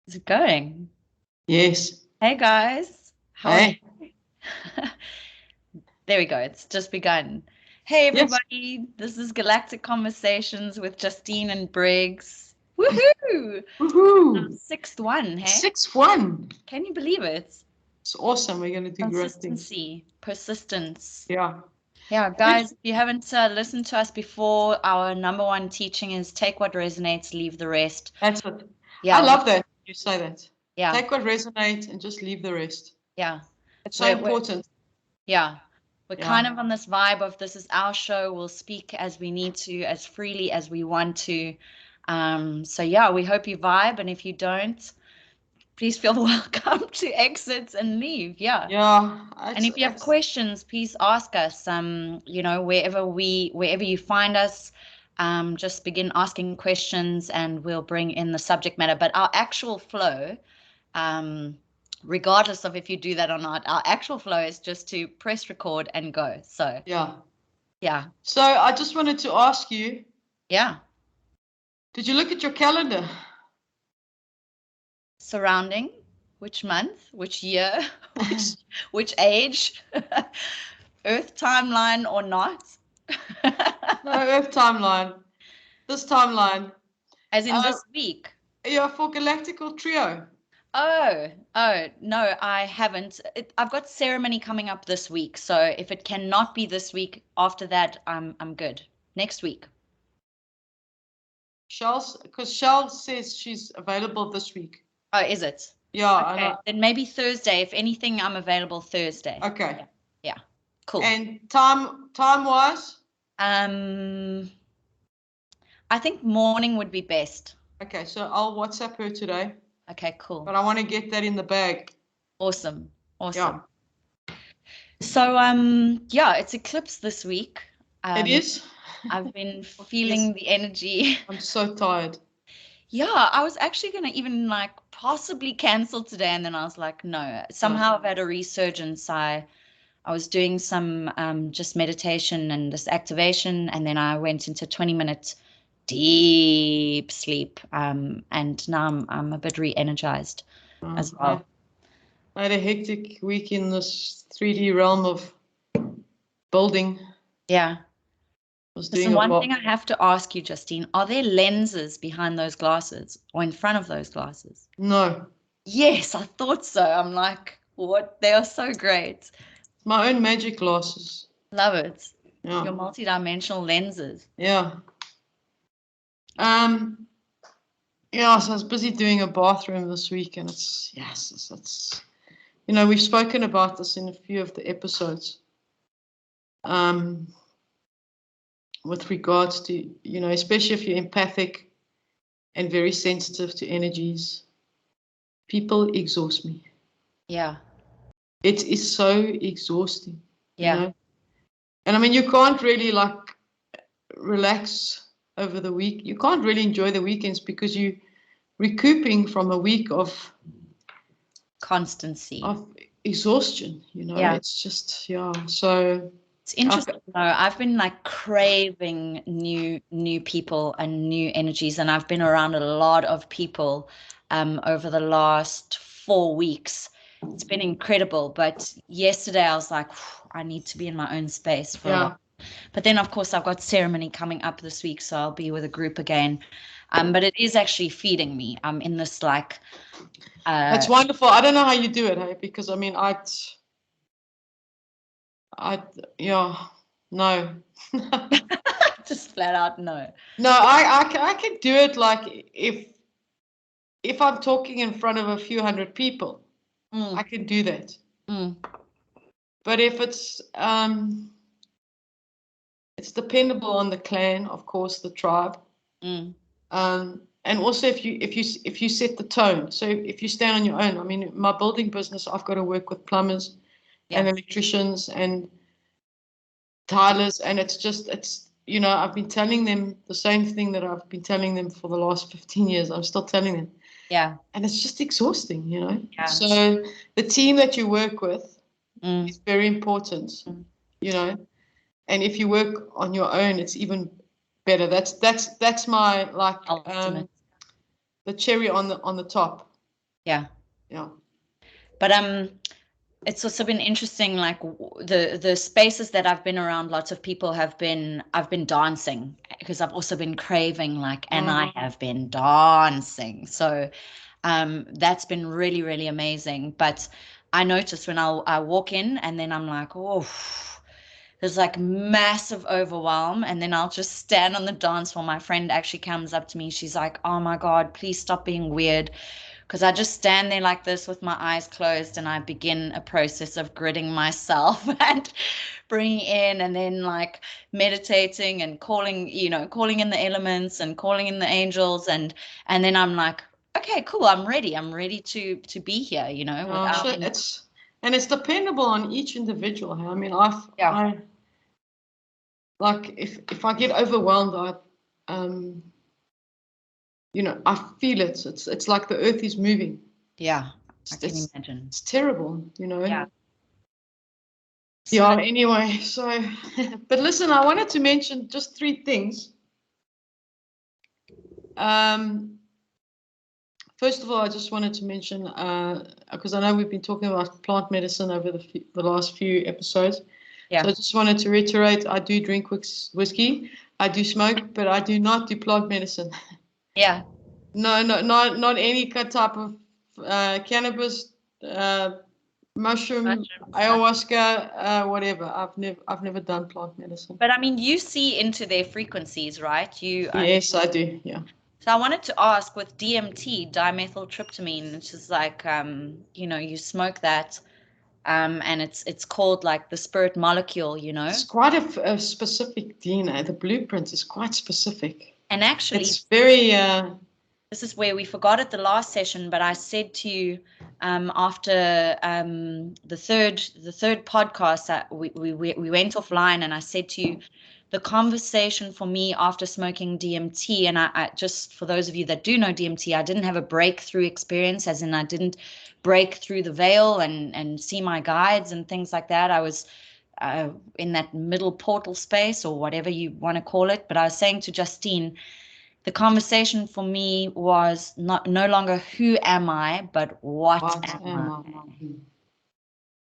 Is it going? Yes. Hey guys. How are Hey. you? There we go. It's just begun. Hey Yes. everybody. This is Galactic Conversations with Justine and Briggs. Woohoo! Woohoo. Sixth one, hey? 6-1. Can you believe it? It's awesome. We're going to do great things. Consistency, persistence. Yeah. Yeah, guys, if you haven't listened to us before, our number one teaching is take what resonates, leave the rest. That's it. Yeah, I love that you say that. yeah, Take what resonates and just leave the rest. yeah. It's so important. Yeah. We're Yeah. kind of on this vibe of this is our show. We'll speak as we need to, as freely as we want to. So yeah, we hope you vibe. And if you don't, please feel welcome to exit and leave. Yeah. Yeah. And if you have questions, please ask us. Wherever you find us, just begin asking questions and we'll bring in the subject matter. But our actual flow, regardless of if you do that or not, our actual flow is just to press record and go. So yeah. So I just wanted to ask you. Yeah. Did you look at your calendar? Surrounding which month, which year, which age, Earth timeline or not? No, Earth timeline. This timeline. As in this week. Yeah, for Galactical Trio. Oh, no, I haven't. I've got ceremony coming up this week. So if it cannot be this week, after that, I'm good. Next week. Because Shell says she's available this week. Oh, is it? Yeah. Okay. Then maybe Thursday. If anything, I'm available Thursday. Okay. Yeah. Cool. And time-wise? I think morning would be best. Okay, so I'll WhatsApp her today. Okay, cool. But I want to get that in the bag. Awesome. Yeah. So yeah, it's eclipse this week. It is. I've been feeling the energy. I'm so tired. Yeah, I was actually going to even possibly cancel today, and then I was like, no. Somehow I've had a resurgence. I was doing some just meditation and this activation, and then I went into 20-minute deep sleep, and now I'm a bit re-energized as well. I had a hectic week in this 3D realm of building. Yeah. Listen, one thing I have to ask you, Justine, are there lenses behind those glasses or in front of those glasses? No. Yes, I thought so. I'm like, what? They are so great. My own magic glasses. Love it. Yeah. Your multidimensional lenses. Yeah. Yeah, so I was busy doing a bathroom this week, and it's we've spoken about this in a few of the episodes. With regards to, especially if you're empathic and very sensitive to energies, people exhaust me. Yeah. It is so exhausting. Yeah. And I mean, you can't really relax over the week. You can't really enjoy the weekends because you're recouping from a week of constancy, of exhaustion. It's just so it's interesting though. I've been craving new people and new energies, and I've been around a lot of people over the last 4 weeks. It's been incredible, but yesterday I was like, I need to be in my own space for a while. But then of course I've got ceremony coming up this week, so I'll be with a group again. But it is actually feeding me. I'm in this That's wonderful. I don't know how you do it, hey? Because I mean, no. Just flat out no. No, I can do it if I'm talking in front of a few hundred people, I can do that. But if it's dependable on the clan, of course, the tribe, and also if you set the tone. So if you stand on your own, I mean, my building business, I've got to work with plumbers and electricians and tilers, and it's I've been telling them the same thing that I've been telling them for the last 15 years. I'm still telling them. Yeah. And it's just exhausting, Yeah. So the team that you work with is very important, And if you work on your own, it's even better. That's my the cherry on the top. Yeah. Yeah. But it's also been interesting, like the spaces that I've been around, lots of people I've been dancing, because I've also been craving, like, and I have been dancing. So that's been really, really amazing. But I notice when I walk in and then I'm like, oh, there's like massive overwhelm. And then I'll just stand on the dance floor. My friend actually comes up to me. She's like, oh my God, please stop being weird. Because I just stand there like this with my eyes closed and I begin a process of gridding myself and bringing in, and then like meditating and calling in the elements and calling in the angels. And then I'm like, okay, cool. I'm ready to be here, without any. It's dependable on each individual. I mean, I like if I get overwhelmed, I feel it. It's like the earth is moving. Yeah, I can imagine. It's terrible, Yeah. Yeah, anyway, so, but listen, I wanted to mention just 3 things. First of all, I just wanted to mention, because I know we've been talking about plant medicine over the last few episodes. Yeah. So I just wanted to reiterate, I do drink whiskey, I do smoke, but I do not do plant medicine. Yeah. No, not any type of cannabis, mushroom, ayahuasca, whatever. I've never done plant medicine. But I mean, you see into their frequencies, right? Yes, I do. Yeah. So I wanted to ask, with DMT, dimethyltryptamine, which is like, you smoke that, and it's called like the spirit molecule, It's quite a specific DNA. The blueprint is quite specific. And actually, it's very. This is where we forgot it the last session, but I said to you after the third podcast that we went offline, and I said to you, the conversation for me after smoking DMT, and I just, for those of you that do know DMT, I didn't have a breakthrough experience, as in I didn't break through the veil and see my guides and things like that. I was in that middle portal space, or whatever you want to call it. But I was saying to Justine, the conversation for me was no longer who am I, but what am I?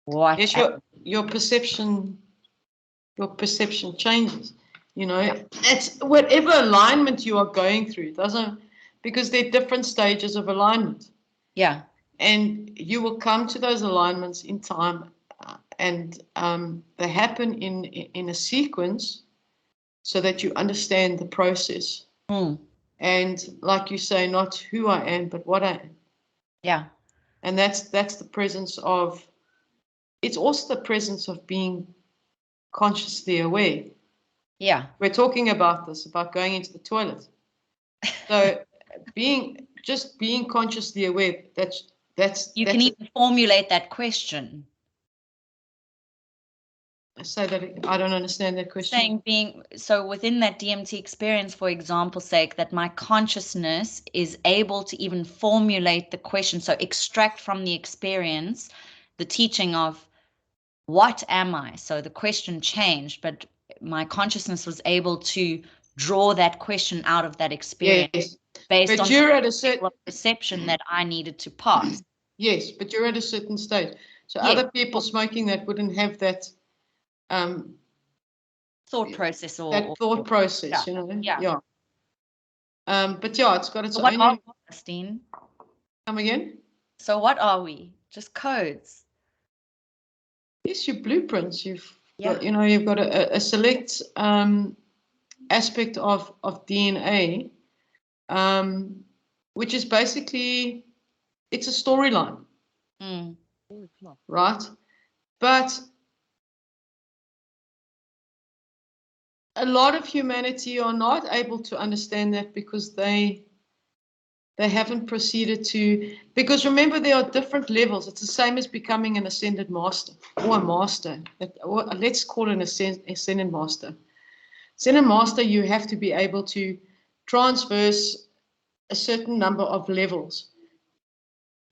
What? Yes, your perception changes. It's whatever alignment you are going through. Because there are different stages of alignment. Yeah. And you will come to those alignments in time, and they happen in a sequence, so that you understand the process. And like you say, not who I am, but what I am. Yeah. And that's the presence of. It's also the presence of being consciously aware. Yeah. We're talking about going into the toilet. So being consciously aware, that's you can even formulate that question. So that I don't understand that question. So within that DMT experience, for example's sake, that my consciousness is able to even formulate the question. So extract from the experience the teaching of what am I? So the question changed, but my consciousness was able to draw that question out of that experience, based on the perception that I needed to pass. Yes, but you're at a certain stage. So other people smoking that wouldn't have that thought process, thought process, Yeah. But yeah, it's got its own. What are we, Christine? Come again? So what are we? Just codes? Yes, your blueprints. You've got a select aspect of DNA, which is basically, it's a storyline, right? But a lot of humanity are not able to understand that, because they haven't proceeded to, because remember, there are different levels. It's the same as becoming an ascended master, or a master. Let's call it an ascended master. Ascended master, you have to be able to transverse a certain number of levels,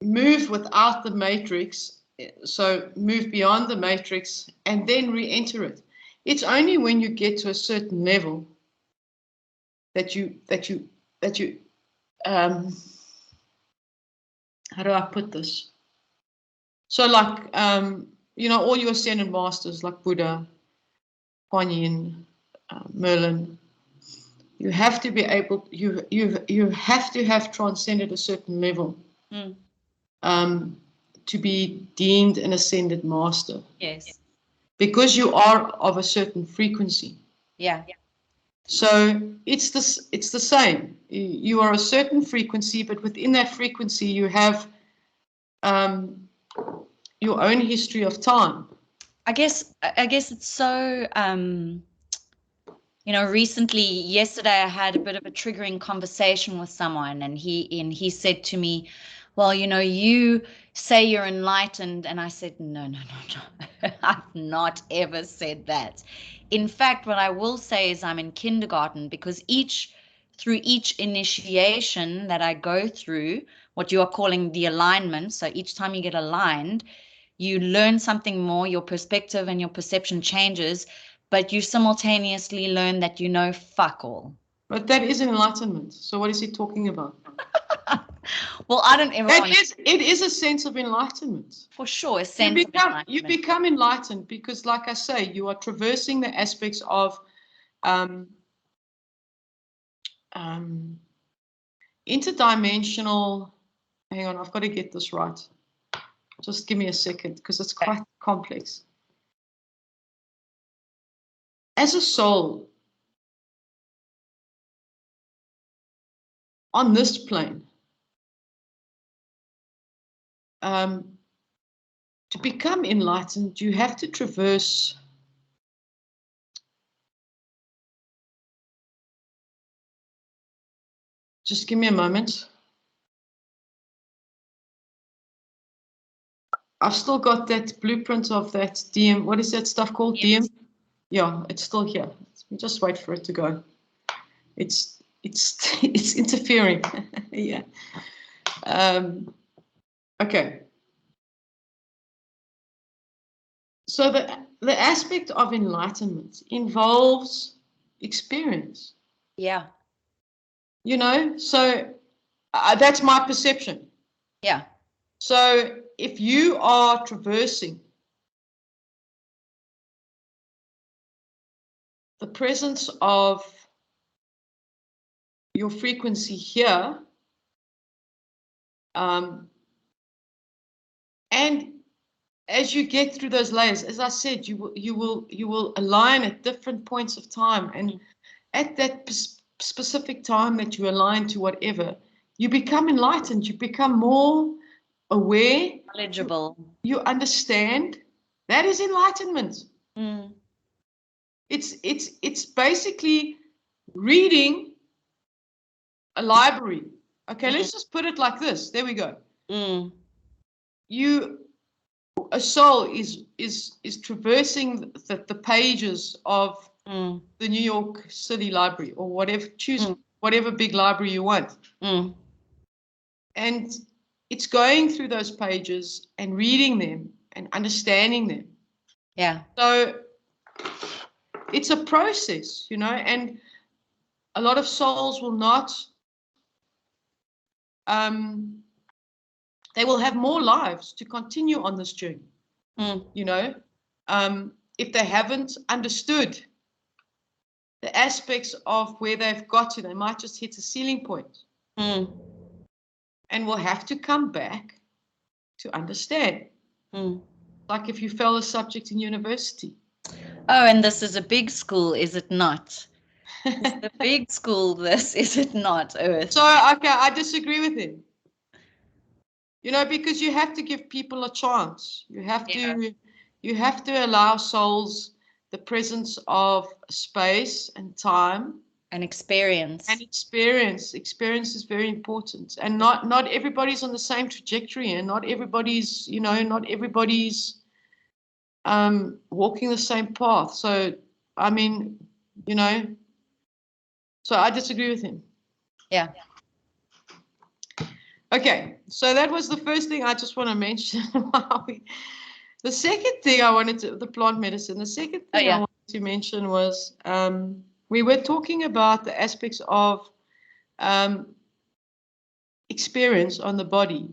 move without the matrix, so move beyond the matrix and then re-enter it. It's only when you get to a certain level that you how do I put this? So like, you know, all your ascended masters like Buddha, Kuan Yin, Merlin, you have to be able, you have to have transcended a certain level to be deemed an ascended master. Yes. Because you are of a certain frequency. Yeah. So it's the same. You are a certain frequency, but within that frequency, you have your own history of time. I guess it's so, you know, recently, yesterday, I had a bit of a triggering conversation with someone, and he said to me, well, you know, you say you're enlightened. And I said, no. I've not ever said that. In fact, what I will say is I'm in kindergarten, because through each initiation that I go through, what you are calling the alignment. So each time you get aligned, you learn something more, your perspective and your perception changes, but you simultaneously learn that you know fuck all. But that is enlightenment. So what is he talking about? Well, I don't ever want to... It is a sense of enlightenment. For sure, a sense of enlightenment. You become enlightened because, like I say, you are traversing the aspects of interdimensional... Hang on, I've got to get this right. Just give me a second, because it's quite complex. As a soul, on this plane, to become enlightened, you have to traverse just give me a moment. I've still got that blueprint of that DM. What is that stuff called? DM? Yeah, it's still here. Just wait for it to go. It's interfering. Yeah. Okay. So the aspect of enlightenment involves experience. Yeah. You know, so that's my perception. Yeah. So if you are traversing the presence of your frequency here, and as you get through those layers, as I said, you will align at different points of time, and at that specific time that you align to whatever, you become enlightened. You become more aware, knowledgeable. You understand. That is enlightenment. Mm. It's basically reading a library. Okay, let's just put it like this. There we go. A soul is traversing the pages of the New York City Library, or whatever. Choose whatever big library you want. And it's going through those pages and reading them and understanding them. Yeah. So it's a process, you know, and a lot of souls will not, they will have more lives to continue on this journey, you know, if they haven't understood the aspects of where they've got to. They might just hit a ceiling point and will have to come back to understand. Like if you fail a subject in university. Oh, and this is a big school, is it not? It's a big school, this, is it not, Earth? So, okay, I disagree with him. You know, because you have to give people a chance. You have to allow souls the presence of space and time. And experience. And experience. Experience is very important. And not everybody's on the same trajectory, and not everybody's, you know, walking the same path. So, I mean, you know, so I disagree with him. Yeah. Okay, so that was the first thing I just want to mention. The second thing I wanted to, the plant medicine, the second thing I wanted to mention was we were talking about the aspects of experience on the body.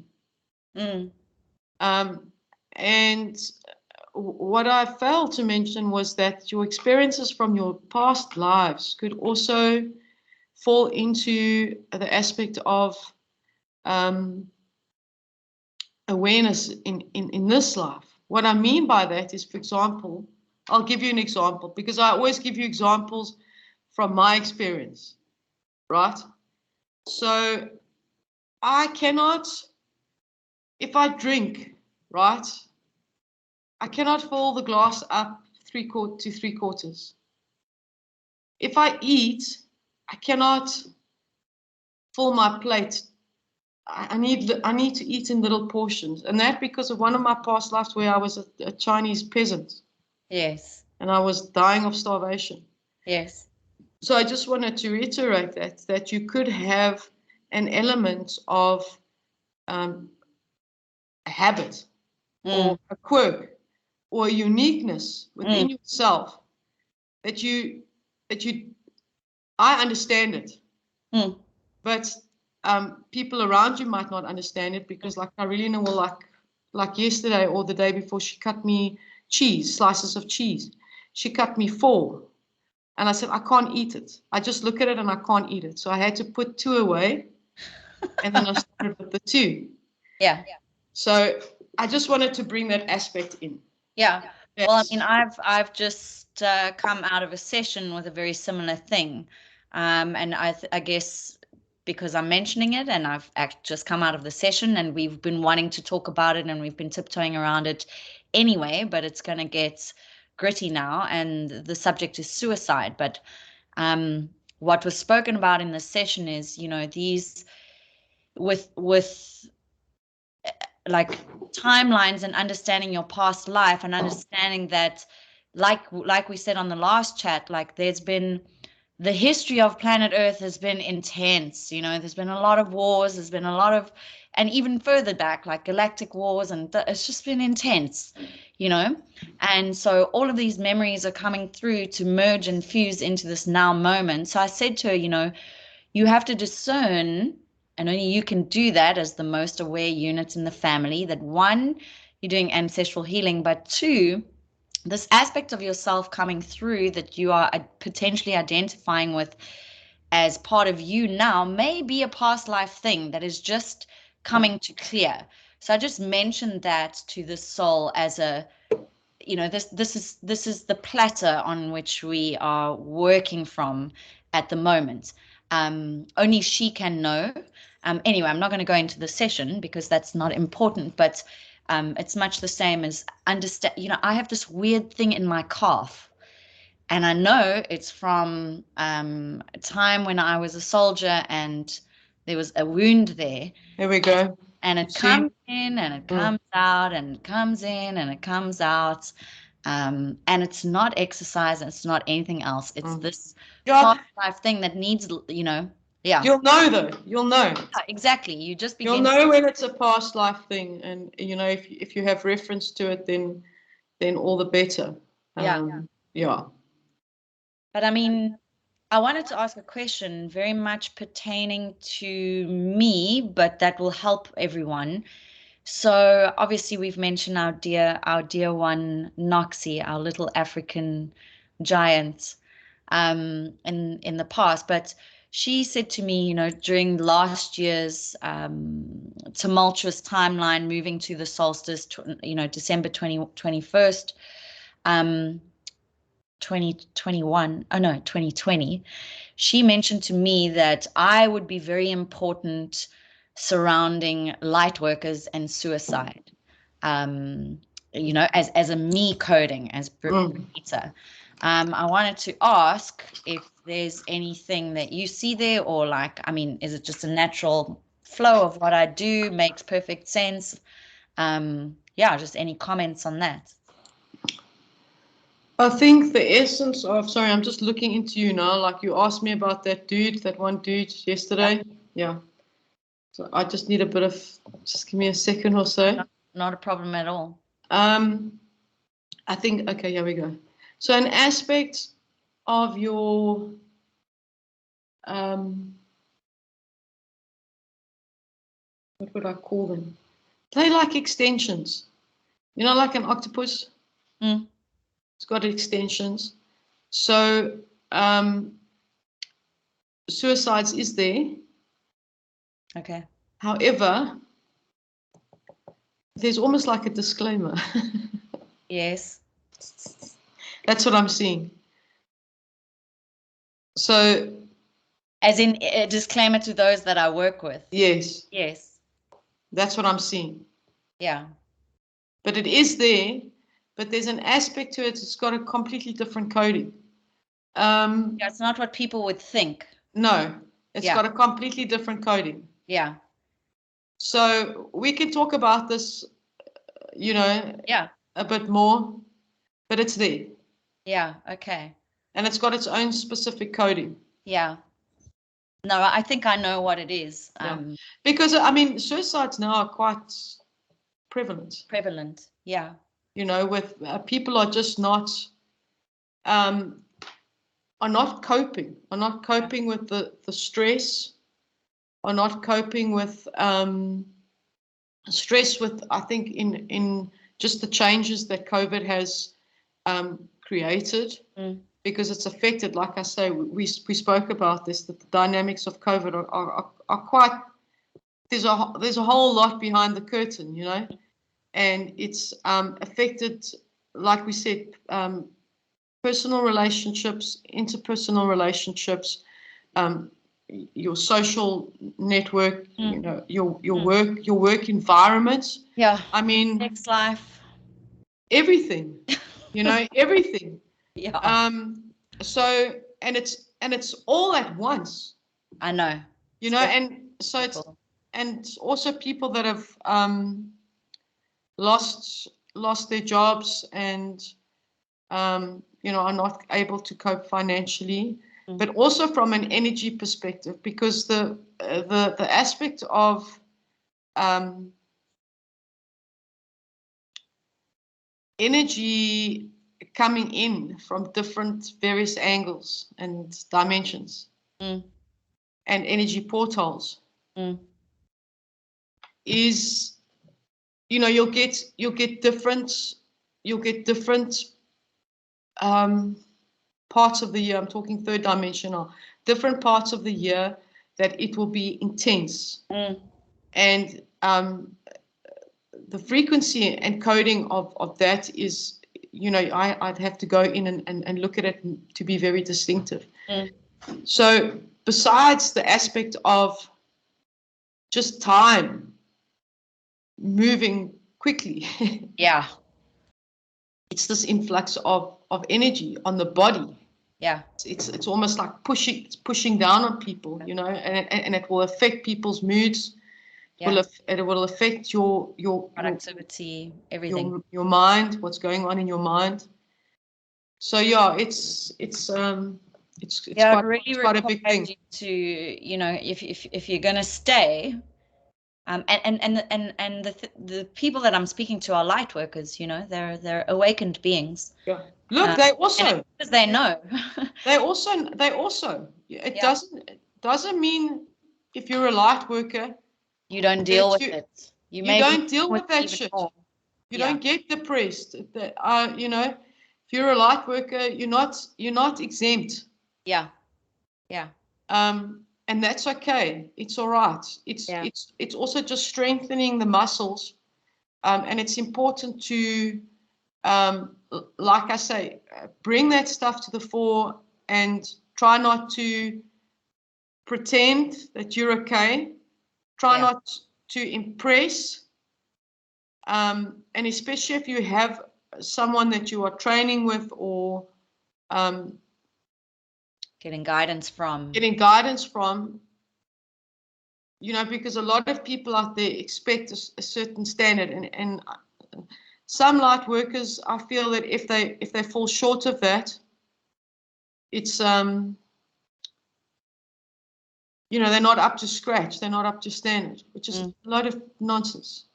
And what I failed to mention was that your experiences from your past lives could also fall into the aspect of awareness in this life. What I mean by that is, for example, I'll give you an example because I always give you examples from my experience, right? So I cannot, if I drink, right, I cannot fill the glass up 3/4 to 3/4. If I eat, I cannot fill my plate. I need to eat in little portions, and that because of one of my past lives where I was a Chinese peasant. Yes. And I was dying of starvation. Yes. So I just wanted to reiterate that you could have an element of a habit or a quirk or a uniqueness within yourself that I understand it, but people around you might not understand it because, like Carolina will, like yesterday or the day before, she cut me slices of cheese. She cut me 4. And I said, I can't eat it. I just look at it and I can't eat it. So I had to put 2 away. And then I started with the 2. Yeah. So I just wanted to bring that aspect in. Yeah. Well, I mean, I've just come out of a session with a very similar thing. And I guess because I'm mentioning it and I've just come out of the session and we've been wanting to talk about it and we've been tiptoeing around it anyway, but it's going to get gritty now. And the subject is suicide. But what was spoken about in the session is, these with like timelines and understanding your past life and understanding that like we said on the last chat, like there's been the history of planet Earth has been intense. There's been a lot of wars, there's been a lot of, and even further back, like galactic wars, and it's just been intense, and so all of these memories are coming through to merge and fuse into this now moment. So I said to her, you have to discern, and only you can do that as the most aware unit in the family, that 1, you're doing ancestral healing, but 2, this aspect of yourself coming through that you are potentially identifying with as part of you now may be a past life thing that is just coming to clear. So I just mentioned that to the soul as a, this is the platter on which we are working from at the moment. Only she can know. Anyway, I'm not going to go into the session because that's not important, but it's much the same as understand. I have this weird thing in my calf, and I know it's from a time when I was a soldier and there was a wound there. There we go. And it comes in and it comes out and it comes in and it comes out. And it's not exercise and it's not anything else. It's this past life thing that needs, yeah. You'll know though. You'll know. Yeah, exactly. You just begin. You'll know when it's a past life thing, and if you have reference to it, then all the better. Yeah. But I mean, I wanted to ask a question very much pertaining to me, but that will help everyone. So obviously we've mentioned our dear one Noxie, our little African giant, in the past. But she said to me, during last year's tumultuous timeline, moving to the solstice, December 21st, 2020, she mentioned to me that I would be very important surrounding light workers and suicide, as a me coding, as Brigitte. I wanted to ask if there's anything that you see there, or is it just a natural flow of what I do, makes perfect sense? Just any comments on that? I think the essence of, sorry, I'm just looking into you now, like you asked me about that one dude yesterday. Yeah. So I just need a bit of, just give me a second or so. Not a problem at all. I think, okay, here we go. So an aspect of your, what would I call them? They're like extensions. You know, like an octopus. Mm. It's got extensions. So suicides is there. Okay. However, there's almost like a disclaimer. Yes. That's what I'm seeing. So, as in a disclaimer to those that I work with. Yes. Yes. That's what I'm seeing. Yeah. But it is there, but there's an aspect to it. It's got a completely different coding. Yeah, it's not what people would think. No, it's got a completely different coding. Yeah. So we can talk about this, a bit more, but it's there. Yeah, okay. And it's got its own specific coding. Yeah. No, I think I know what it is. Because, I mean, suicides now are quite prevalent. Prevalent, yeah. With people are just not, are not coping with the stress, are not coping with stress with, I think, in just the changes that COVID has created, because it's affected, like I say, we spoke about this, that the dynamics of COVID are quite, there's a whole lot behind the curtain, and it's affected, like we said, personal relationships, interpersonal relationships, your social network, your work environment. Yeah. I mean, next life. Everything, everything. Yeah. So, and it's all at once. I know. And so it's, and also people that have lost their jobs and are not able to cope financially, but also from an energy perspective, because the aspect of energy coming in from different various angles and dimensions and energy portals is, you'll get different parts of the year. I'm talking third dimensional, different parts of the year that it will be intense. And the frequency and coding of that is, I'd have to go in and look at it to be very distinctive. So besides the aspect of just time moving quickly, yeah, it's this influx of energy on the body. Yeah, it's almost like pushing down on people, and it will affect people's moods. Yeah. It will affect your productivity, everything. Your mind, what's going on in your mind. So yeah, it's yeah, quite, really quite a big thing. You to, if you're going to stay, and the people that I'm speaking to are light workers, they're awakened beings. Yeah. Look, they also, because they know. they also, it doesn't mean if you're a light worker, you don't deal with it. You don't deal with that shit. More. You don't get depressed. If you're a light worker, you're not exempt. Yeah. Yeah. And that's okay. It's all right. It's also just strengthening the muscles. And it's important to, like I say, bring that stuff to the fore and try not to pretend that you're okay. Try not to impress. And especially if you have someone that you are training with or getting guidance from, because a lot of people out there expect a certain standard, and some light workers, I feel that if they fall short of that, it's they're not up to scratch, they're not up to standard, which is a lot of nonsense.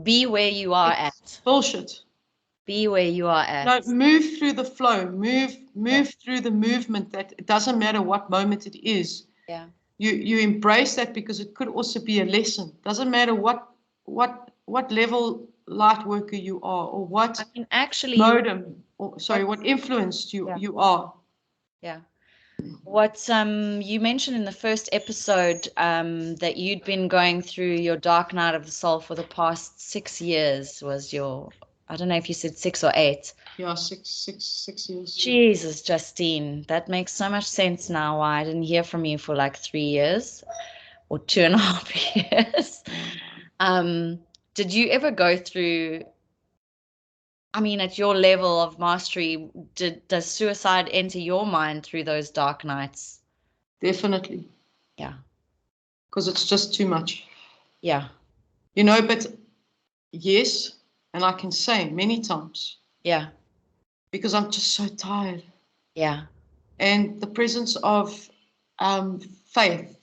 Be where you are at. Bullshit. Be where you are at. No, move through the flow. Move through the movement. That it doesn't matter what moment it is. Yeah. You embrace that, because it could also be a lesson. Doesn't matter what what level light worker you are, or what actually, modem, or sorry, what influenced you are. Yeah. What you mentioned in the first episode that you'd been going through your dark night of the soul for the past 6 years was your, I don't know if you said 6 or 8. Yeah, six years. Jesus, Justine, that makes so much sense now why I didn't hear from you for like 3 years or 2.5 years. Did you ever go through, I mean, at your level of mastery, does suicide enter your mind through those dark nights? Definitely. Yeah. Because it's just too much. Yeah. You know, but yes, and I can say many times. Yeah. Because I'm just so tired. Yeah. And the presence of faith,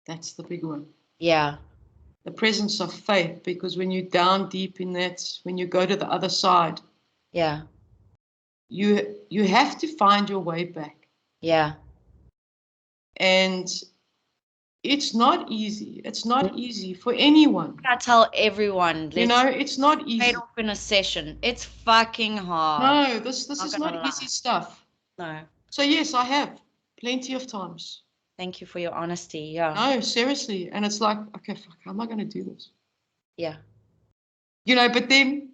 that's the big one. Yeah. The presence of faith, because when you're down deep in that, when you go to the other side, yeah, you have to find your way back. Yeah. And it's not easy. It's not easy for anyone. I tell everyone, you know, it's not easy. Straight off in a session, it's fucking hard. No, this is not easy stuff. No. So yes, I have plenty of times. Thank you for your honesty. Yeah. No, seriously. And it's like, okay, fuck, how am I going to do this? Yeah. You know, but then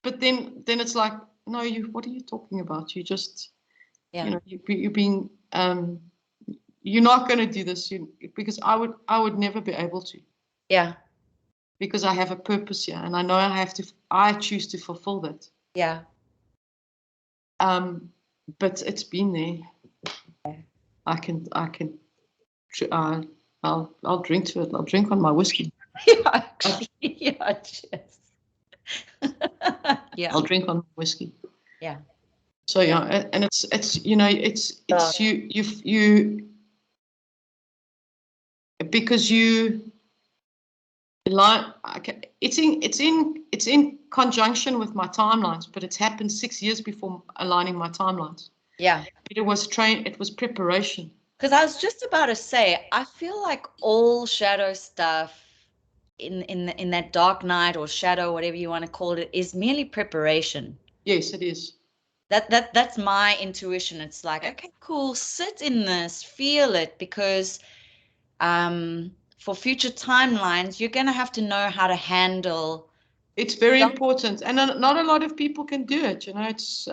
it's like, no, what are you talking about? You just, you know, you're being, you're not going to do this because I would never be able to. Yeah. Because I have a purpose here, and I know I choose to fulfill that. Yeah. But it's been there. I'll drink to it. I'll drink on my whiskey. Yeah, actually, yeah, cheers. Yeah. I'll drink on my whiskey. Yeah. So yeah, and it's you know it's you because you like it's in conjunction with my timelines, but it's happened 6 years before aligning my timelines. Yeah. But it was preparation. Because I was just about to say, I feel like all shadow stuff in that dark night or shadow, whatever you want to call it, is merely preparation. Yes, it is. That's my intuition. It's like, okay, cool, sit in this, feel it, because for future timelines, you're going to have to know how to handle. It's very important, and not a lot of people can do it. You know, it's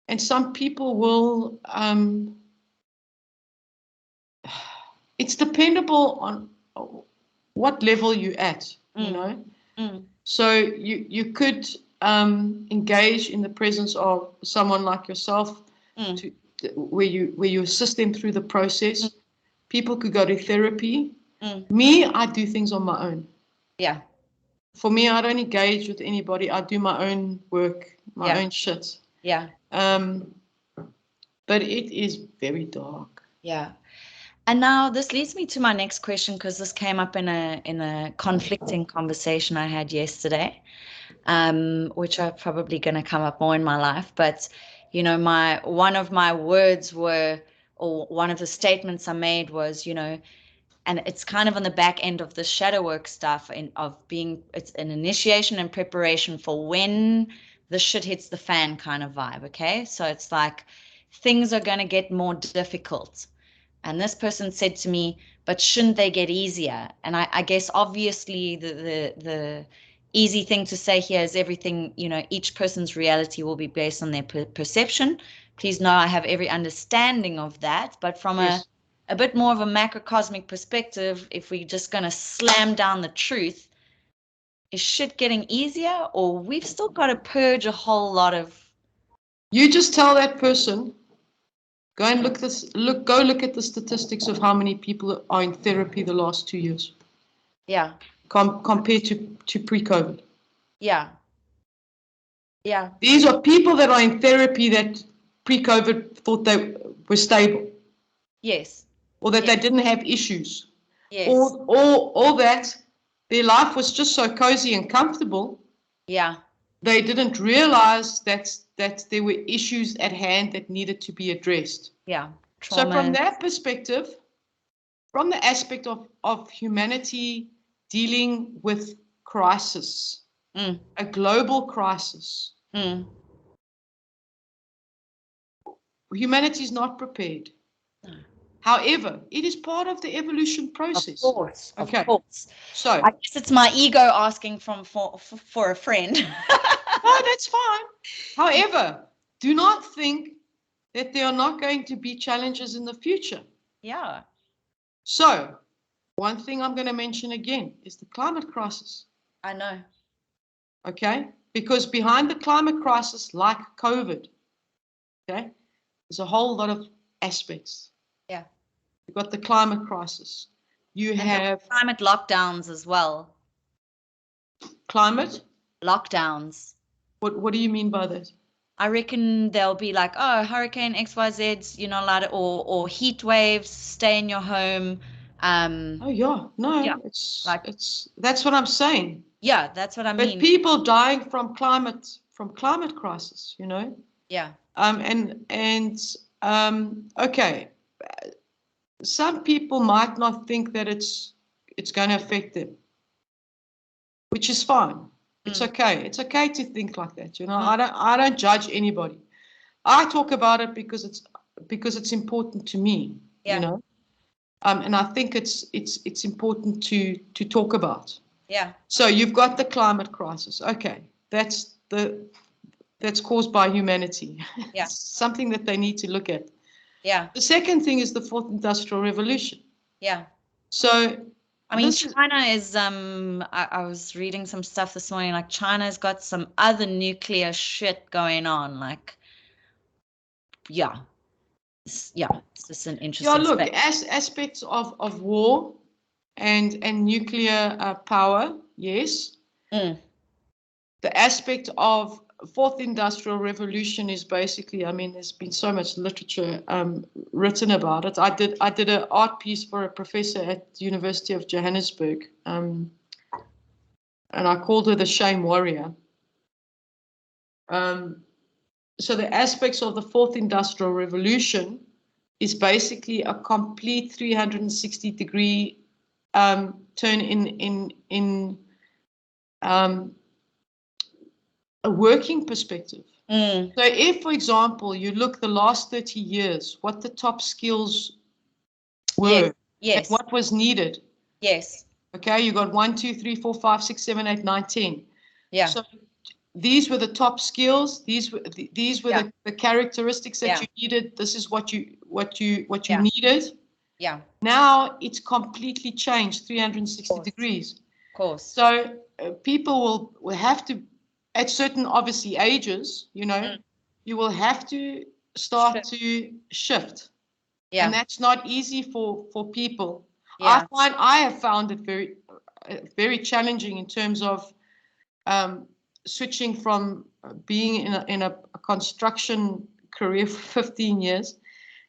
and some people will. It's dependable on what level you're at. You know, so you could engage in the presence of someone like yourself, where you assist them through the process. People could go to therapy. Me, I do things on my own. Yeah. For me, I don't engage with anybody. I do my own work, my own shit. Yeah. But it is very dark. Yeah. And now this leads me to my next question, because this came up in a conflicting conversation I had yesterday, which are probably going to come up more in my life. But, you know, one of my words were, or one of the statements I made was, you know, and it's kind of on the back end of the shadow work stuff it's an initiation and preparation for when the shit hits the fan kind of vibe. Okay. So it's like things are going to get more difficult. And this person said to me, but shouldn't they get easier? And I guess obviously the easy thing to say here is everything, you know, each person's reality will be based on their perception. Please know I have every understanding of that. But from a bit more of a macrocosmic perspective, if we're just going to slam down the truth, is shit getting easier, or we've still got to purge a whole lot of... You just tell that person, go and look at the statistics of how many people are in therapy the last 2 years. Yeah. Compared to pre-COVID. Yeah. Yeah. These are people that are in therapy that pre-COVID thought they were stable. Yes. Or that they didn't have issues. Yes. Or that their life was just so cozy and comfortable. Yeah. They didn't realize that there were issues at hand that needed to be addressed. Yeah. So from that perspective, from the aspect of humanity dealing with crisis, a global crisis, humanity is not prepared. No. However, it is part of the evolution process. Of course, okay. Of course. So I guess it's my ego asking for a friend. No, that's fine. However, do not think that there are not going to be challenges in the future. Yeah. So, one thing I'm going to mention again is the climate crisis. I know. Okay? Because behind the climate crisis, like COVID, okay, there's a whole lot of aspects. Yeah. You've got the climate crisis. You have climate lockdowns as well. Climate? Lockdowns. What do you mean by that? I reckon there'll be like, oh, Hurricane XYZ, you're not allowed to, or heat waves, stay in your home. Oh yeah, no, yeah. That's what I'm saying. Yeah, that's what I mean. But people dying from climate crisis, you know. Yeah. Okay, some people might not think that it's going to affect them, which is fine. It's okay. It's okay to think like that, you know. I don't judge anybody. I talk about it because it's important to me, you know. And I think it's important to talk about. Yeah. So you've got the climate crisis. Okay, that's caused by humanity. Yeah. It's something that they need to look at. Yeah. The second thing is the fourth industrial revolution. Yeah. So I mean, China is I was reading some stuff this morning, like China's got some other nuclear shit going on, like it's just an interesting look, aspects of war and nuclear power, yes. The aspect of fourth industrial revolution is basically, I mean, there's been so much literature written about it. I did an art piece for a professor at the University of Johannesburg, and I called her the shame warrior. So the aspects of the fourth industrial revolution is basically a complete 360-degree turn in a working perspective. So if, for example, you look the last 30 years, what the top skills were, yes. and what was needed. Yes. Okay, you got 1, 2, 3, 4, 5, 6, 7, 8, 9, 10. Yeah. So these were the top skills. These were the characteristics that you needed. This is what you needed. Yeah. Now it's completely changed 360 degrees. Of course. So people will have to, at certain obviously ages, you know, you will have to start to shift. Yeah. And that's not easy for people. Yeah. I have found it very, very challenging in terms of switching from being in a construction career for 15 years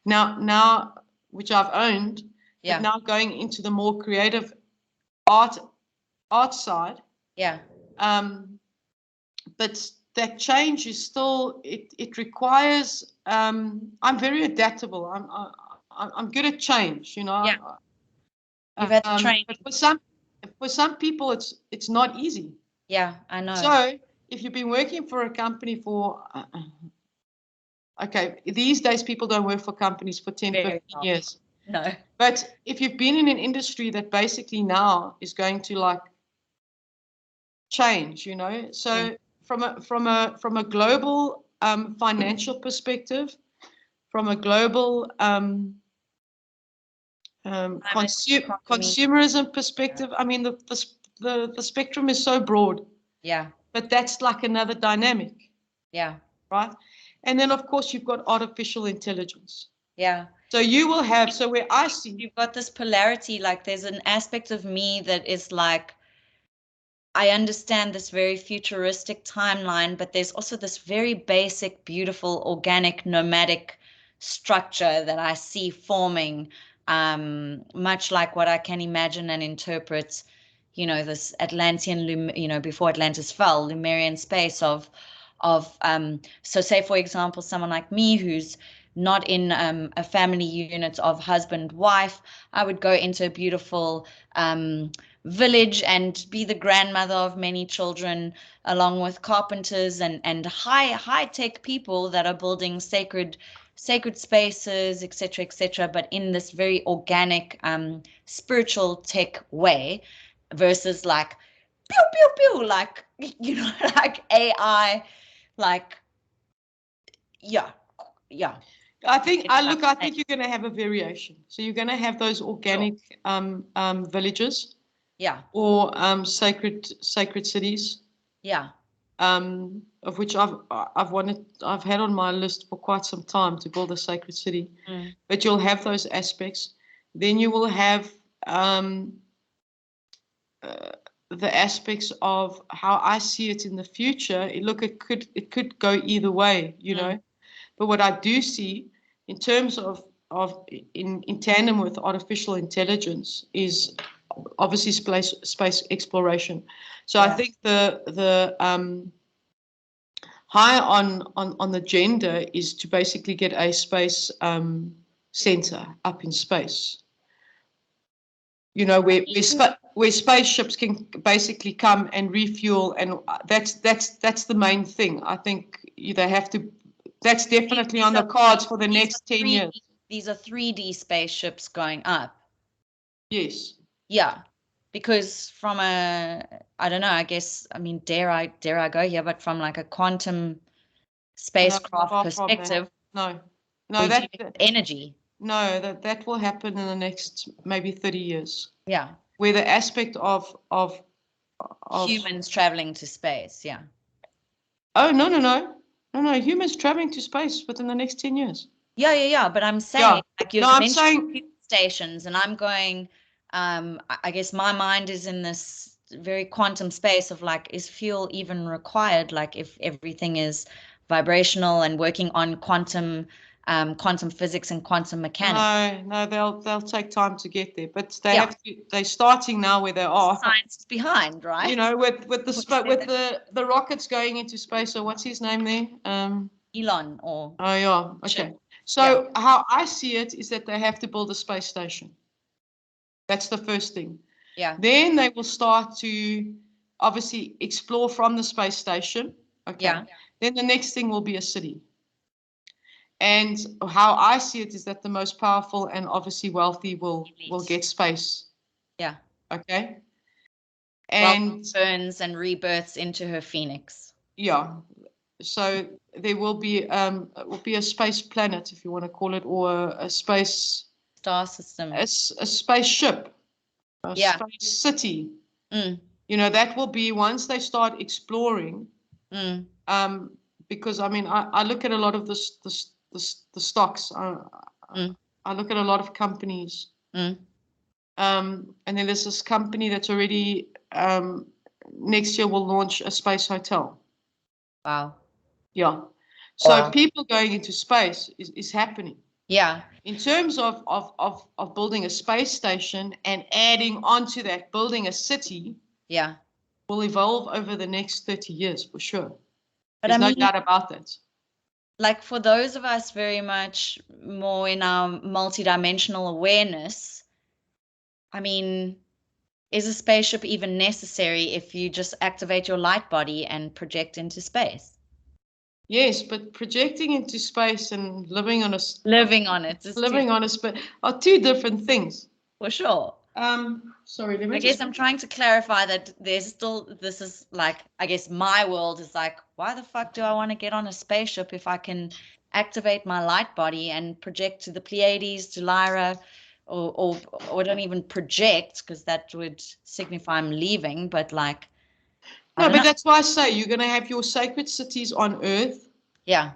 now, which I've owned, but now going into the more creative art side. Yeah. But that change is still, it requires, I'm very adaptable. I'm good at change, you know. Yeah. You've had to train. But for some people, it's not easy. Yeah, I know. So if you've been working for a company for, okay, these days people don't work for companies for 10, 15 years. No. But if you've been in an industry that basically now is going to like change, you know, so from a global financial perspective, from a global consumerism perspective, I mean the spectrum is so broad. Yeah. But that's like another dynamic. Yeah. Right. And then of course you've got artificial intelligence. Yeah. So you will have, so where I see you've got this polarity, like there's an aspect of me that is like, I understand this very futuristic timeline, but there's also this very basic, beautiful, organic, nomadic structure that I see forming, much like what I can imagine and interpret, you know, this Atlantean, you know, before Atlantis fell, Lemurian space of so say, for example, someone like me who's not in a family unit of husband, wife. I would go into a beautiful village and be the grandmother of many children, along with carpenters and high tech people that are building sacred spaces, etc., but in this very organic, spiritual tech way, versus like pew pew pew, like like AI, like yeah. I think you're going to have a variation. So you're going to have those organic villages, or sacred cities, of which I've had on my list for quite some time to build a sacred city. But you'll have those aspects. Then you will have the aspects of how I see it in the future. It could go either way, you know. But what I do see in terms of in tandem with artificial intelligence is obviously space exploration. So I think the high on the agenda is to basically get a space center up in space. You know, where spaceships can basically come and refuel, and that's the main thing. I think they have to. That's definitely on the cards for the next 10 years. These are 3D spaceships going up. Yes. Yeah, because from I don't know, I guess, I mean, dare I go here, but from like a quantum spacecraft perspective. No, that energy. No, that will happen in the next maybe 30 years. Yeah. Where the aspect of humans traveling to space, yeah. Oh, no. Humans traveling to space within the next 10 years. Yeah. But I'm saying, like, you're mentioning stations, and I'm going, I guess my mind is in this very quantum space of like, is fuel even required? Like, if everything is vibrational and working on quantum physics and quantum mechanics. No, they'll take time to get there, but they're starting now where they are. Science is behind, right? You know, with the rockets going into space. So what's his name there? Elon or. Oh yeah, okay. So how I see it is that they have to build a space station. That's the first thing. Yeah. Then they will start to obviously explore from the space station. Okay. Yeah. Then the next thing will be a city. And how I see it is that the most powerful and obviously wealthy will get space. Yeah. Okay. And burns and rebirths into her phoenix. Yeah. So there will be a space planet, if you want to call it, or a space star system, a spaceship, a space city. You know, that will be once they start exploring. Because I mean, I look at a lot of the stocks. I look at a lot of companies. And then there's this company that's already next year will launch a space hotel. Wow. Yeah. So people going into space is happening. Yeah. In terms of building a space station and adding onto that, building a city. Yeah. Will evolve over the next 30 years for sure. But there's no doubt about that. Like, for those of us very much more in our multidimensional awareness, I mean, is a spaceship even necessary if you just activate your light body and project into space? Yes, but projecting into space and living on it are two different things. For sure. Sorry, I guess I'm trying to clarify that there's still, this is like, I guess my world is like, why the fuck do I want to get on a spaceship if I can activate my light body and project to the Pleiades, to Lyra, or don't even project, because that would signify I'm leaving, but like. No, but that's why I say you're going to have your sacred cities on Earth. Yeah.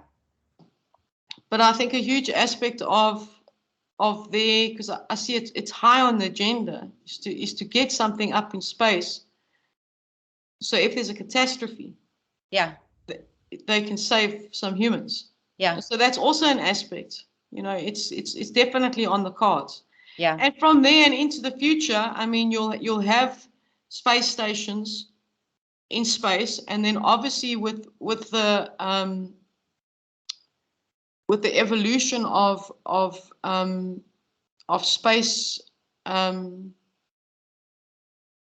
But I think a huge aspect of there, because I see it's high on the agenda, is to get something up in space. So if there's a catastrophe, they can save some humans. Yeah. So that's also an aspect. You know, it's definitely on the cards. Yeah. And from there and into the future, I mean, you'll have space stations in space, and then obviously with the with the evolution of space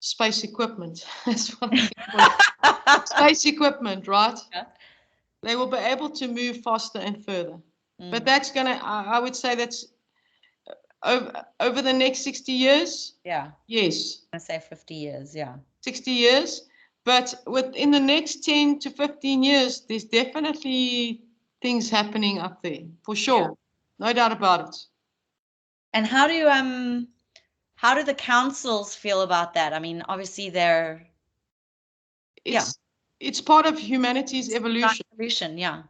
space equipment. That's what I call it. Space equipment, right? Yeah. They will be able to move faster and further. But that's gonna, I would say that's over the next 60 years. Yeah. Yes. I say 50 years. Yeah. 60 years. But within the next 10 to 15 years, there's definitely things happening up there, for sure. Yeah. No doubt about it. And how do the councils feel about that? I mean, obviously it's part of humanity's evolution. Evolution, yeah.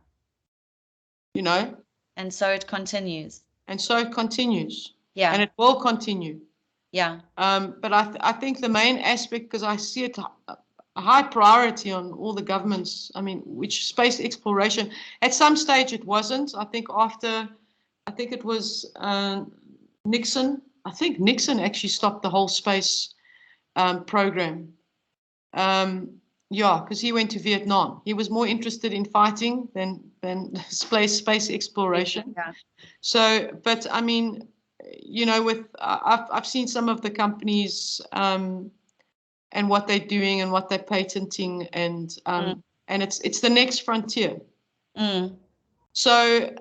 You know? And so it continues. And so it continues. Yeah. And it will continue. Yeah. But I think the main aspect, because I see it a high priority on all the governments, I mean, which space exploration, at some stage it wasn't. I think it was Nixon. I think Nixon actually stopped the whole space program. Yeah, because he went to Vietnam. He was more interested in fighting than space exploration. Yeah. So, but I mean, you know, I've seen some of the companies and what they're doing and what they're patenting, and it's the next frontier. So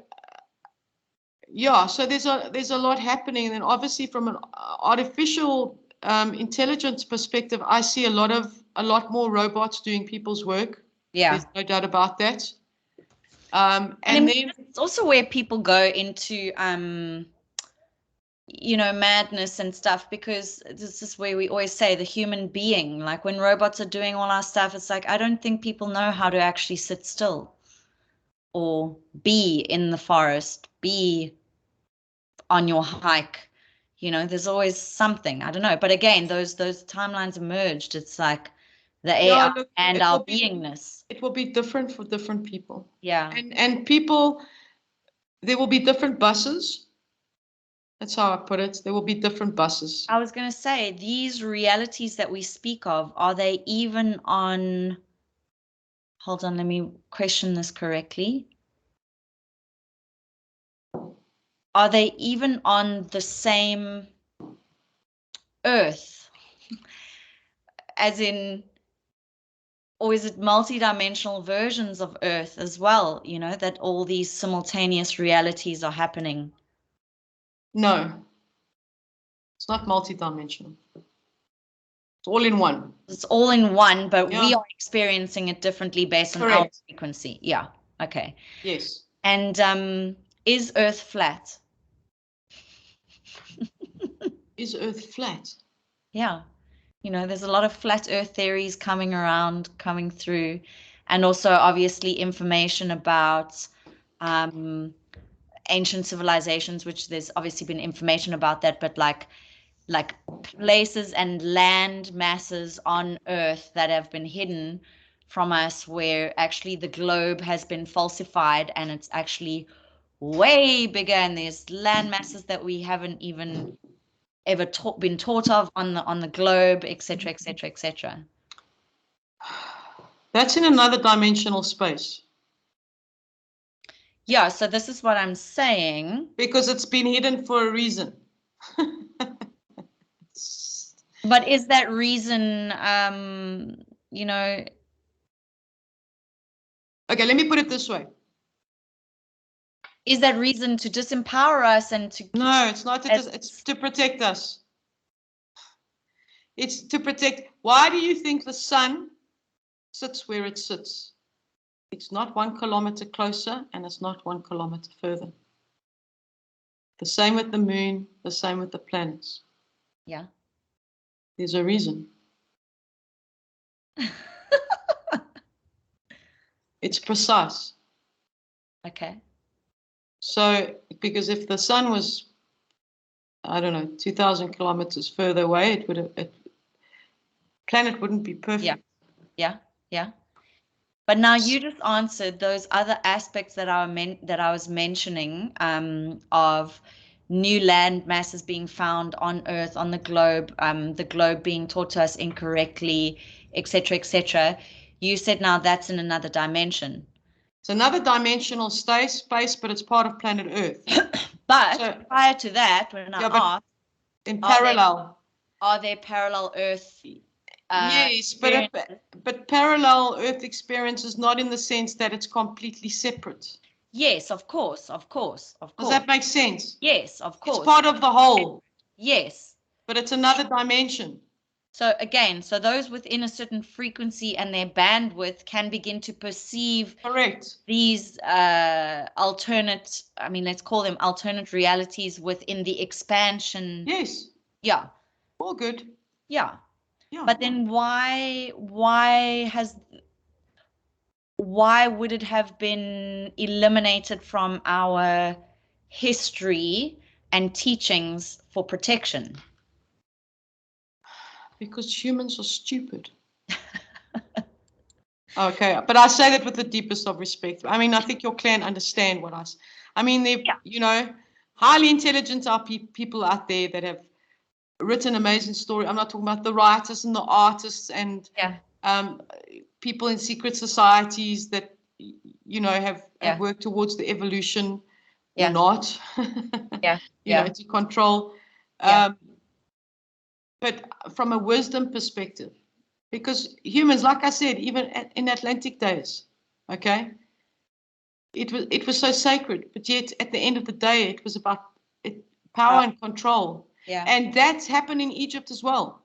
yeah, so there's a lot happening, and then obviously from an artificial intelligence perspective, I see a lot more robots doing people's work. Yeah, there's no doubt about that. And then it's also where people go into you know, madness and stuff, because this is where we always say the human being, like when robots are doing all our stuff, it's like, I don't think people know how to actually sit still or be in the forest, be on your hike. You know, there's always something, I don't know. But again, those timelines are merged. It's like the AI and our beingness. It will be different for different people. Yeah. And people, there will be different buses. That's how I put it. There will be different buses. I was going to say, these realities that we speak of, are they even on, hold on, let me question this correctly. Are they even on the same Earth? As in, or is it multidimensional versions of Earth as well, you know, that all these simultaneous realities are happening? No. It's not multidimensional. It's all in one. It's all in one, but we are experiencing it differently based on our frequency. Yeah. Okay. Yes. And is Earth flat? Is Earth flat? Yeah. You know, there's a lot of flat Earth theories coming through, and also obviously information about ancient civilizations, which there's obviously been information about that, but like places and land masses on Earth that have been hidden from us, where actually the globe has been falsified and it's actually way bigger, and there's land masses that we haven't even ever been taught of on the globe, etc., etc., etc. That's in another dimensional space. Yeah, so this is what I'm saying. Because it's been hidden for a reason. But is that reason, you know? Okay, let me put it this way. Is that reason to disempower us and to... No, it's not. It's to protect us. It's to protect. Why do you think the sun sits where it sits? It's not 1 kilometer closer, and it's not 1 kilometer further. The same with the moon, the same with the planets. Yeah. There's a reason. It's precise. Okay. So, because if the sun was, I don't know, 2,000 kilometers further away, planet wouldn't be perfect. Yeah. But now you just answered those other aspects that I was mentioning, of new land masses being found on Earth, on the globe being taught to us incorrectly, etc., etc. You said now that's in another dimension. It's another dimensional space, but it's part of planet Earth. But prior to that, when I asked, in parallel, are there parallel Earth? Yes, but parallel Earth experience is not in the sense that it's completely separate. Yes, of course. Does that make sense? Yes, of course. It's part of the whole. Yes. But it's another dimension. So again, those within a certain frequency and their bandwidth can begin to perceive these alternate, let's call them alternate realities within the expansion. Yes. Yeah. All good. Yeah. But then why would it have been eliminated from our history and teachings for protection? Because humans are stupid. Okay, but I say that with the deepest of respect. I think your clan understand what they're, highly intelligent are people out there that have written amazing story. I'm not talking about the writers and the artists and people in secret societies that have worked towards the evolution or not. To control. But from a wisdom perspective, because humans, like I said, even in Atlantic days, okay, it was so sacred, but yet at the end of the day, it was about power and control. Yeah. And that's happened in Egypt as well.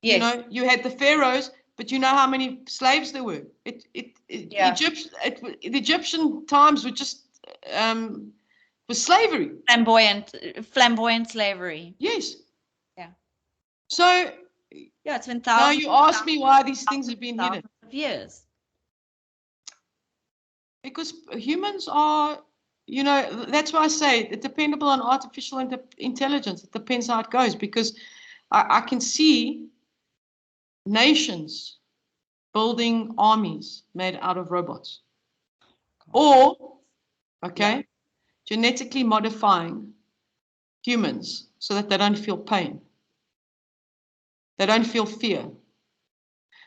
Yes. You had the pharaohs, but you know how many slaves there were. The Egyptian times were just was slavery. Flamboyant slavery. Yes. Yeah. So it's been thousands. Now you ask me why these things have been hidden. Years. Because humans are, that's why I say it's dependable on artificial intelligence. It depends how it goes, because I can see nations building armies made out of robots. Or, genetically modifying humans so that they don't feel pain. They don't feel fear.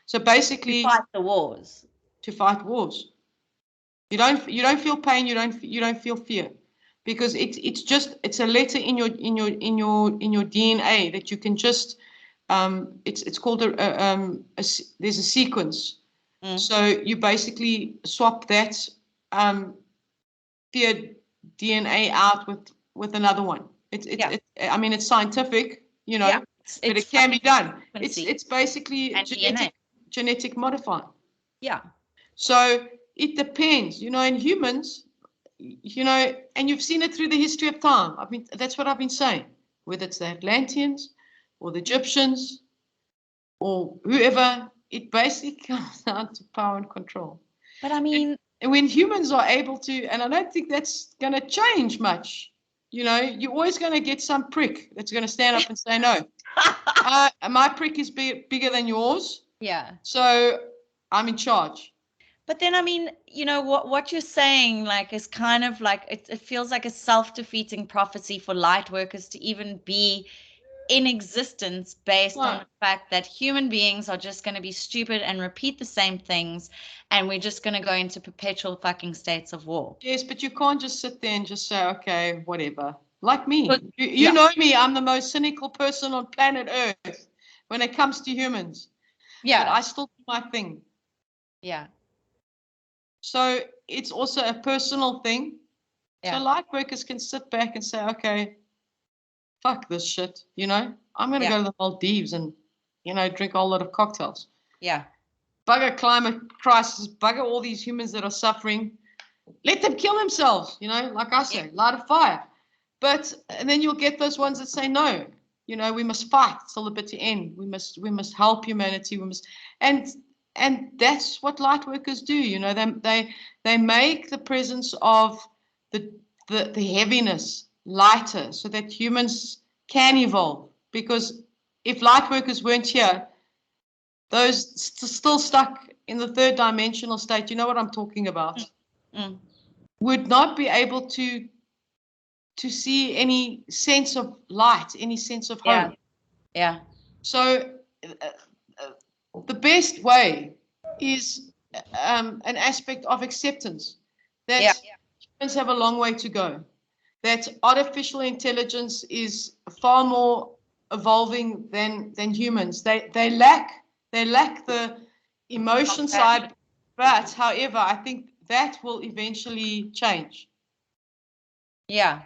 So basically, to fight the wars. To fight wars. You don't feel pain. You don't feel fear, because it's a letter in your DNA that you can just it's called there's a sequence. So you basically swap that fear DNA out with another one. It's scientific, but it can be done. It's basically genetic modifying. Yeah. So it depends, in humans, and you've seen it through the history of time. That's what I've been saying, whether it's the Atlanteans or the Egyptians or whoever, it basically comes down to power and control. But and when humans are able to, and I don't think that's going to change much, you're always going to get some prick that's going to stand up and say, no, my prick is bigger than yours. Yeah. So I'm in charge. But then, what you're saying, is kind of like, it feels like a self-defeating prophecy for light workers to even be in existence based on the fact that human beings are just going to be stupid and repeat the same things, and we're just going to go into perpetual fucking states of war. Yes, but you can't just sit there and just say, okay, whatever. Like me. You know me, I'm the most cynical person on planet Earth when it comes to humans. Yeah. But I still do my thing. Yeah. So it's also a personal thing. Yeah. So light workers can sit back and say, okay, fuck this shit, I'm going to go to the Maldives and, drink a whole lot of cocktails. Yeah. Bugger climate crisis, bugger all these humans that are suffering. Let them kill themselves, like I say, light a fire. And then you'll get those ones that say, no, we must fight till the bitter end. We must help humanity. And that's what light workers do, they make the presence of the heaviness lighter so that humans can evolve. Because if light workers weren't here, those still stuck in the third dimensional state, you know what I'm talking about, would not be able to see any sense of light, any sense of hope. Yeah. So the best way is an aspect of acceptance. that humans have a long way to go, that artificial intelligence is far more evolving than humans. They lack the emotion side, but however, I think that will eventually change. Yeah.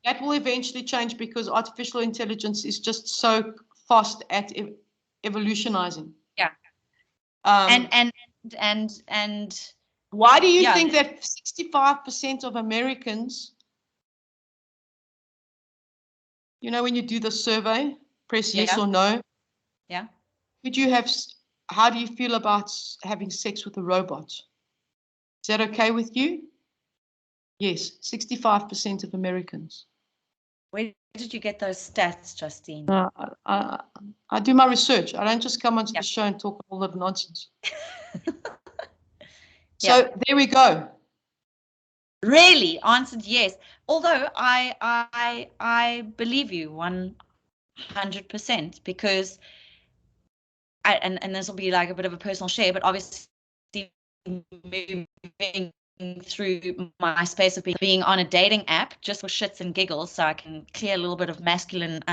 That will eventually change because artificial intelligence is just so fast at evolutionizing. Yeah. And why do you think that 65% of Americans, you know, when you do the survey, press yes or no? Yeah. How do you feel about having sex with a robot? Is that okay with you? Yes, 65% of Americans. Where did you get those stats, Justine? I do my research. I don't just come onto the show and talk a whole lot of nonsense. So there we go. Really answered yes. Although I believe you 100% because and this will be like a bit of a personal share, but obviously moving through my space of being on a dating app just for shits and giggles, so I can clear a little bit of masculine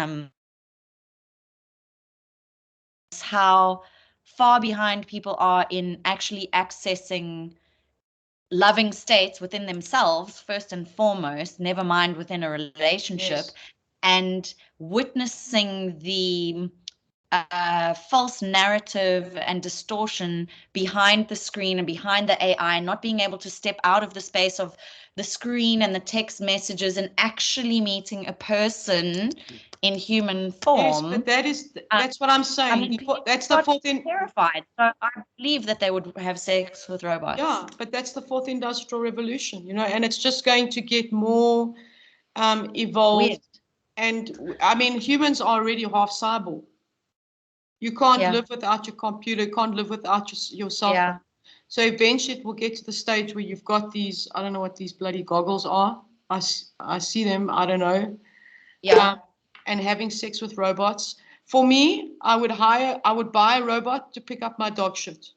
how far behind people are in actually accessing loving states within themselves first and foremost, never mind within a relationship, and witnessing the false narrative and distortion behind the screen and behind the AI, not being able to step out of the space of the screen and the text messages and actually meeting a person in human form. Yes, but that's what I'm saying. I mean, that's the fourth terrified. So I believe that they would have sex with robots. Yeah, but that's the fourth industrial revolution, you know, and it's just going to get more evolved. Weird. And I mean, humans are already half cyborg. You can't live without your computer, can't live without your cell phone. So eventually it will get to the stage where you've got these, I don't know what these bloody goggles are. I see them, I don't know. Yeah. And having sex with robots. For me, I would buy a robot to pick up my dog shit.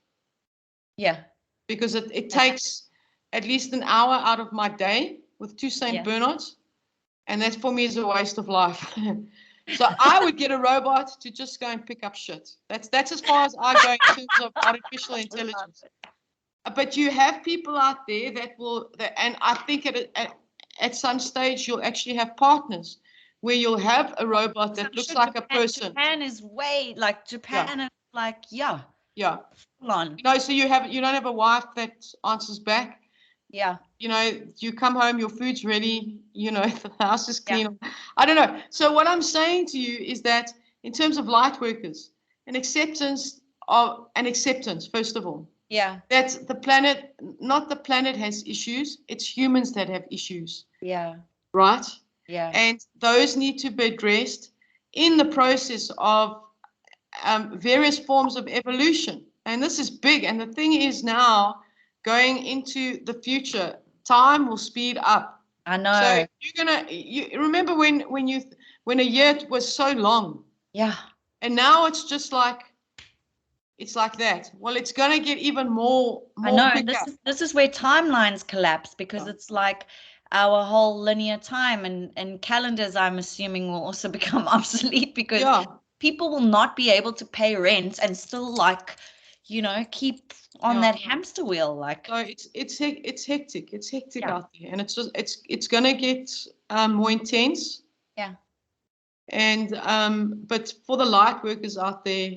Yeah. Because it takes at least an hour out of my day with two St. Bernards. And that for me is a waste of life. So I would get a robot to just go and pick up shit. That's as far as I go in terms of artificial intelligence. But you have people out there and I think at some stage you'll actually have partners where you'll have a robot that looks like a person. Japan is way like Japan is like Yeah. No, so you don't have a wife that answers back. Yeah. You know, you come home, your food's ready, you know, the house is clean. Yeah. I don't know. So what I'm saying to you is that in terms of light workers, an acceptance, first of all. Yeah. That's the planet, not the planet has issues, it's humans that have issues. Yeah. Right? Yeah. And those need to be addressed in the process of various forms of evolution. And this is big. And the thing is now, going into the future, time will speed up. I know. So you remember when a year was so long. Yeah. And now it's just like that. Well, it's going to get even more I know. Quicker. This is where timelines collapse because it's like our whole linear time and calendars, I'm assuming, will also become obsolete because people will not be able to pay rent and still keep on that hamster wheel. Like, so it's hectic. It's hectic out there, and it's gonna get more intense. Yeah. And but for the light workers out there,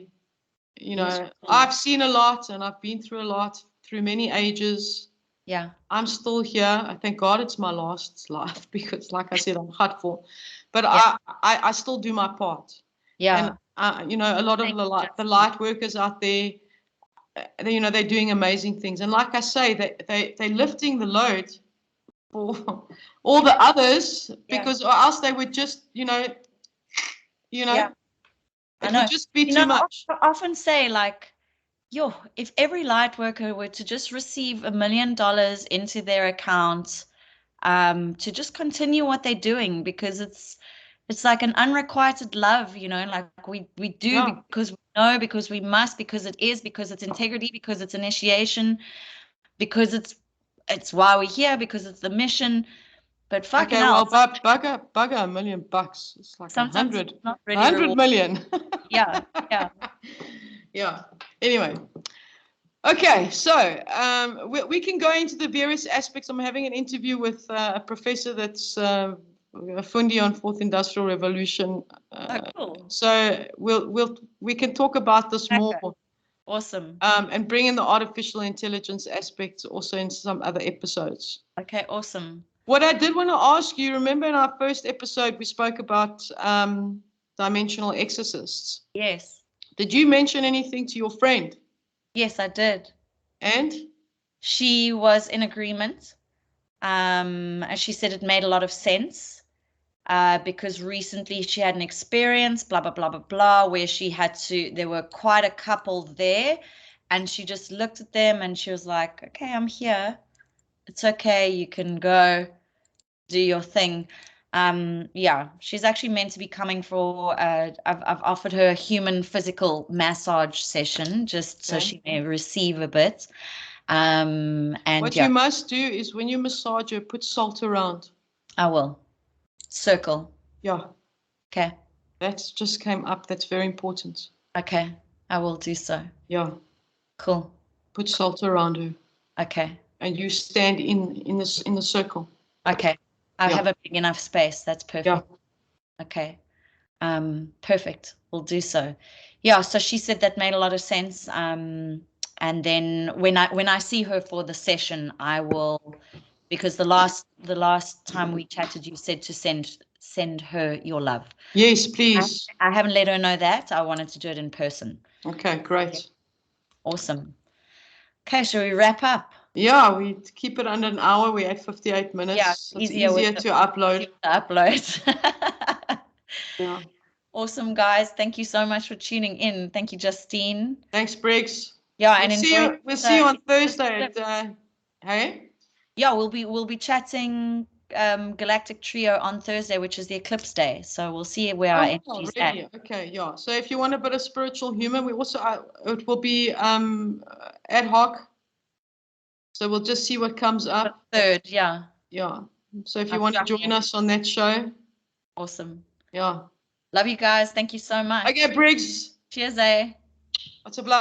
you know, I've seen a lot and I've been through a lot through many ages. Yeah. I'm still here. I thank God it's my last life because, like I said, I'm hurtful. But I still do my part. Yeah. And, you know, a lot of the light workers out there, you know, they're doing amazing things. And like I say, they're lifting the load for all the others because or else they would just, you know. It would just be too much. I often say, like, if every light worker were to just receive $1 million into their account, to just continue what they're doing, because it's like an unrequited love, you know, like we do because we know, because we must, because it is, because it's integrity, because it's initiation, because it's it's why we're here, because it's the mission. But fucking okay, hell, well, bugger $1 million. It's like sometimes 100, it's not really 100 rewarding. million. Yeah, yeah. Yeah. Anyway. Okay, so we can go into the various aspects. I'm having an interview with a professor that's a fungi on Fourth Industrial Revolution. Oh, cool. So we can talk about this more. Awesome. And bring in the artificial intelligence aspects also in some other episodes. Okay, awesome. What I did want to ask you, remember in our first episode we spoke about dimensional exorcists? Yes. Did you mention anything to your friend? Yes, I did. And? She was in agreement. And she said it made a lot of sense. Because recently she had an experience, blah, blah, blah, blah, blah, where she had to, there were quite a couple there, and she just looked at them and she was like, okay, I'm here. It's okay. You can go do your thing. Yeah, she's actually meant to be coming for, I've offered her a human physical massage session just so she may receive a bit. And what yeah, you must do is when you massage her, put salt around. I will. Circle. Yeah. Okay. That just came up. That's very important. Okay. I will do so. Yeah. Cool. Put salt around her. Okay. And you stand in the circle. Okay. I have a big enough space. That's perfect. Yeah. Okay. Perfect. We'll do so. Yeah, so she said that made a lot of sense. And then when I see her for the session, I will, because the last time we chatted, you said to send her your love. Yes, please. I haven't let her know that. I wanted to do it in person. Okay, great. Awesome. Okay, shall we wrap up? Yeah, we keep it under an hour. We're at 58 minutes. Yeah, it's easier to upload. Yeah. Awesome, guys. Thank you so much for tuning in. Thank you, Justine. Thanks, Briggs. Yeah, we'll see you on Thursday at hey? Yeah, we'll be chatting Galactic Trio on Thursday, which is the eclipse day. So we'll see where our energy's really? at. Okay, yeah. So if you want a bit of spiritual humor, we also it will be ad hoc. So we'll just see what comes up. Third, yeah. Yeah. So if you want to join us on that show. Awesome. Yeah. Love you guys. Thank you so much. Okay, Briggs. Cheers, eh? What's up, love?